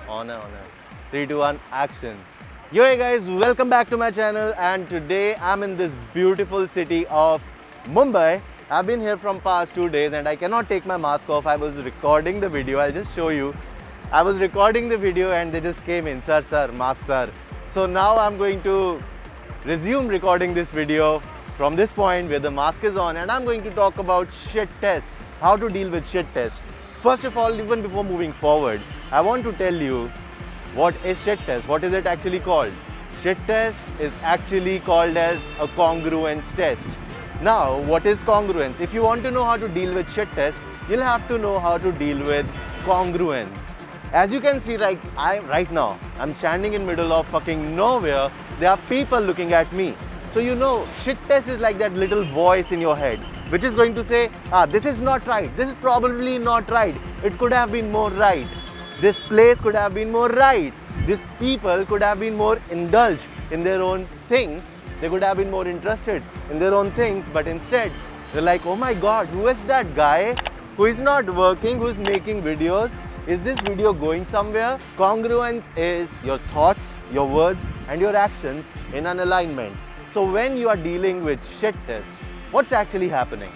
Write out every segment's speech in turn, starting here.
On 3, 2, 1, action. Yo, hey guys, welcome back to my channel. And today I'm in this beautiful city of Mumbai. I've been here from past 2 days and I cannot take my mask off. I was recording the video. I'll just show you. I was recording the video and they just came in. Sir, mask sir. So now I'm going to resume recording this video from this point where the mask is on, and I'm going to talk about shit test. How to deal with shit test. First of all, even before moving forward, I want to tell you what is shit test. What is it actually called? Shit test is actually called as a congruence test. Now, what is congruence? If you want to know how to deal with shit test, you'll have to know how to deal with congruence. As you can see, right now, I'm standing in middle of fucking nowhere. There are people looking at me. So you know, shit test is like that little voice in your head, which is going to say, this is not right. This is probably not right. It could have been more right. This place could have been more right. These people could have been more indulged in their own things. They could have been more interested in their own things, but instead, they're like, oh my God, who is that guy who is not working, who's making videos? Is this video going somewhere? Congruence is your thoughts, your words, and your actions in an alignment. So when you are dealing with shit test, what's actually happening?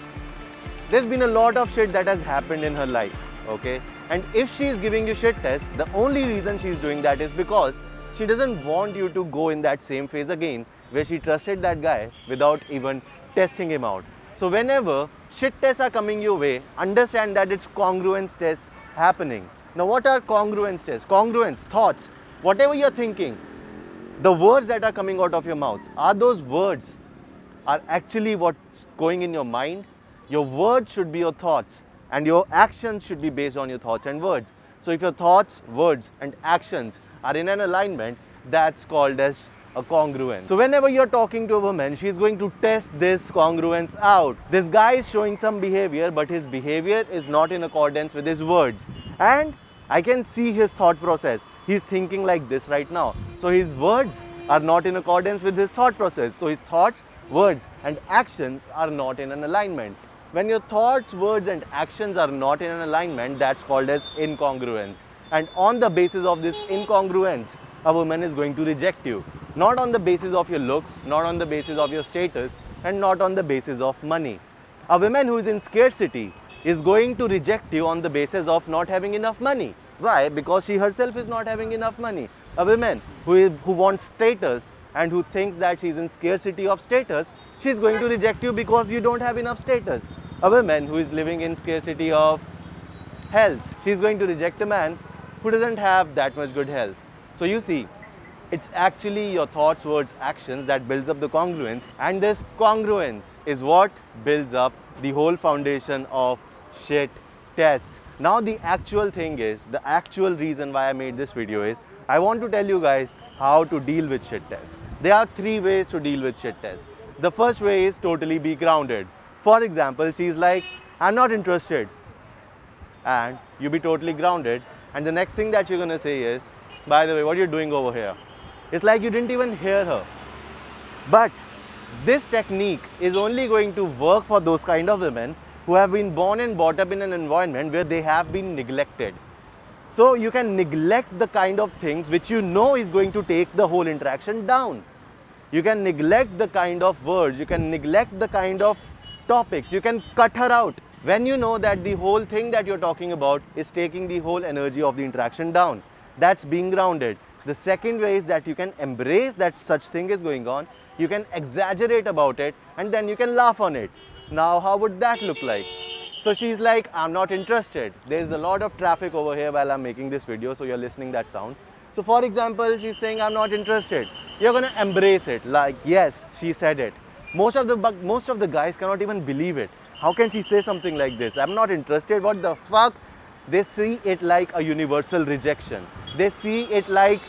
There's been a lot of shit that has happened in her life, okay? And if she is giving you shit test, the only reason she's doing that is because she doesn't want you to go in that same phase again where she trusted that guy without even testing him out. So whenever shit tests are coming your way, understand that it's congruence tests happening. Now what are congruence tests? Congruence, thoughts, whatever you're thinking, the words that are coming out of your mouth, are those words are actually what's going in your mind? Your words should be your thoughts and your actions should be based on your thoughts and words. So if your thoughts, words and actions are in an alignment, that's called as a congruence. So whenever you're talking to a woman, she's going to test this congruence out. This guy is showing some behavior, but his behavior is not in accordance with his words. And I can see his thought process. He's thinking like this right now. So his words are not in accordance with his thought process. So his thoughts, words and actions are not in an alignment. When your thoughts, words and actions are not in an alignment, that's called as incongruence. And on the basis of this incongruence, a woman is going to reject you. Not on the basis of your looks, not on the basis of your status, and not on the basis of money. A woman who is in scarcity is going to reject you on the basis of not having enough money. Why? Because she herself is not having enough money. A woman who wants status and who thinks that she's in scarcity of status, she's going to reject you because you don't have enough status. A woman who is living in scarcity of health, she's going to reject a man who doesn't have that much good health. So you see, it's actually your thoughts, words, actions that builds up the congruence, and this congruence is what builds up the whole foundation of shit tests. Now the actual thing is, the actual reason why I made this video is, I want to tell you guys how to deal with shit tests. There are 3 ways to deal with shit tests. The first way is totally be grounded. For example, she's like, I'm not interested. And you be totally grounded. And the next thing that you're going to say is, by the way, what are you doing over here? It's like you didn't even hear her. But this technique is only going to work for those kind of women who have been born and brought up in an environment where they have been neglected. So you can neglect the kind of things which you know is going to take the whole interaction down. You can neglect the kind of words, you can neglect the kind of topics, you can cut her out when you know that the whole thing that you're talking about is taking the whole energy of the interaction down. That's being grounded. The second way is that you can embrace that such thing is going on, you can exaggerate about it, and then you can laugh on it. Now, how would that look like? So she's like, I'm not interested. There's a lot of traffic over here while I'm making this video, so you're listening that sound. So for example, she's saying, I'm not interested. You're gonna embrace it, like, yes, she said it. Most of the guys cannot even believe it. How can she say something like this? I'm not interested, what the fuck? They see it like a universal rejection. They see it like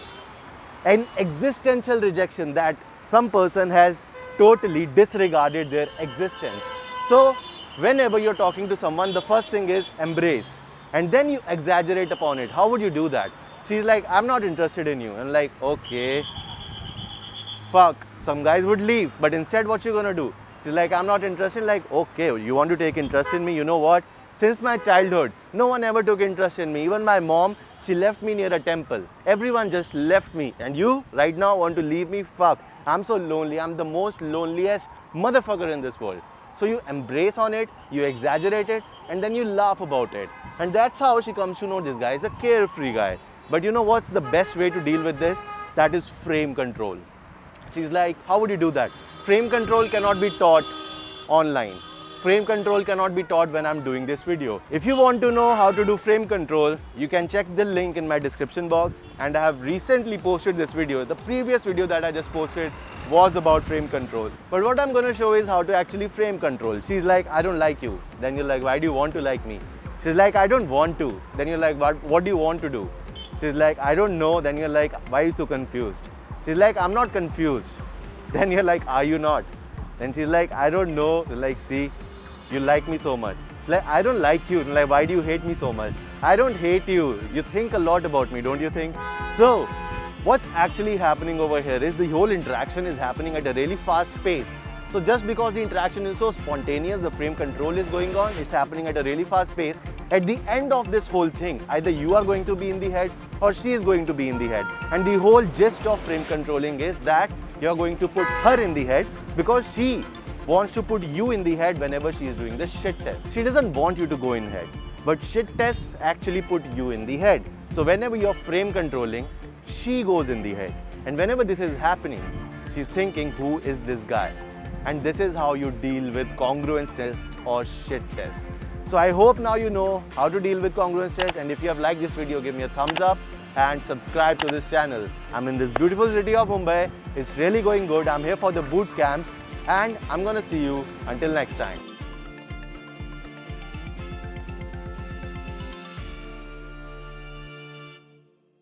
an existential rejection that some person has totally disregarded their existence. So whenever you're talking to someone, the first thing is embrace. And then you exaggerate upon it. How would you do that? She's like, I'm not interested in you. And like, okay, fuck. Some guys would leave. But instead, what you gonna do? She's like, I'm not interested. Like, okay, you want to take interest in me? You know what? Since my childhood, no one ever took interest in me. Even my mom She left me near a temple. Everyone just left me. And you right now want to leave me? Fuck. I'm so lonely. I'm the most loneliest motherfucker in this world. So you embrace on it, you exaggerate it, and then you laugh about it. And that's how she comes to know this guy is a carefree guy. But you know what's the best way to deal with this? That is frame control. She's like, how would you do that? Frame control cannot be taught online. Frame control cannot be taught when I'm doing this video. If you want to know how to do frame control, you can check the link in my description box. And I have recently posted this video. The previous video that I just posted was about frame control. But what I'm going to show is how to actually frame control. She's like, I don't like you. Then you're like, why do you want to like me? She's like, I don't want to. Then you're like, what do you want to do? She's like, I don't know. Then you're like, why are you so confused? She's like, I'm not confused. Then you're like, are you not? Then she's like, I don't know. You're like, see, you like me so much. Like, I don't like you. Like, why do you hate me so much? I don't hate you. You think a lot about me, don't you think? So, what's actually happening over here is the whole interaction is happening at a really fast pace. So just because the interaction is so spontaneous, the frame control is going on, it's happening at a really fast pace. At the end of this whole thing, either you are going to be in the head or she is going to be in the head. And the whole gist of frame controlling is that you're going to put her in the head because she wants to put you in the head whenever she is doing the shit test. She doesn't want you to go in head, but shit tests actually put you in the head. So whenever you're frame controlling, she goes in the head. And whenever this is happening, she's thinking, who is this guy? And this is how you deal with congruence test or shit test. So I hope now you know how to deal with congruence test. And if you have liked this video, give me a thumbs up and subscribe to this channel. I'm in this beautiful city of Mumbai. It's really going good. I'm here for the boot camps and I'm gonna see you until next time.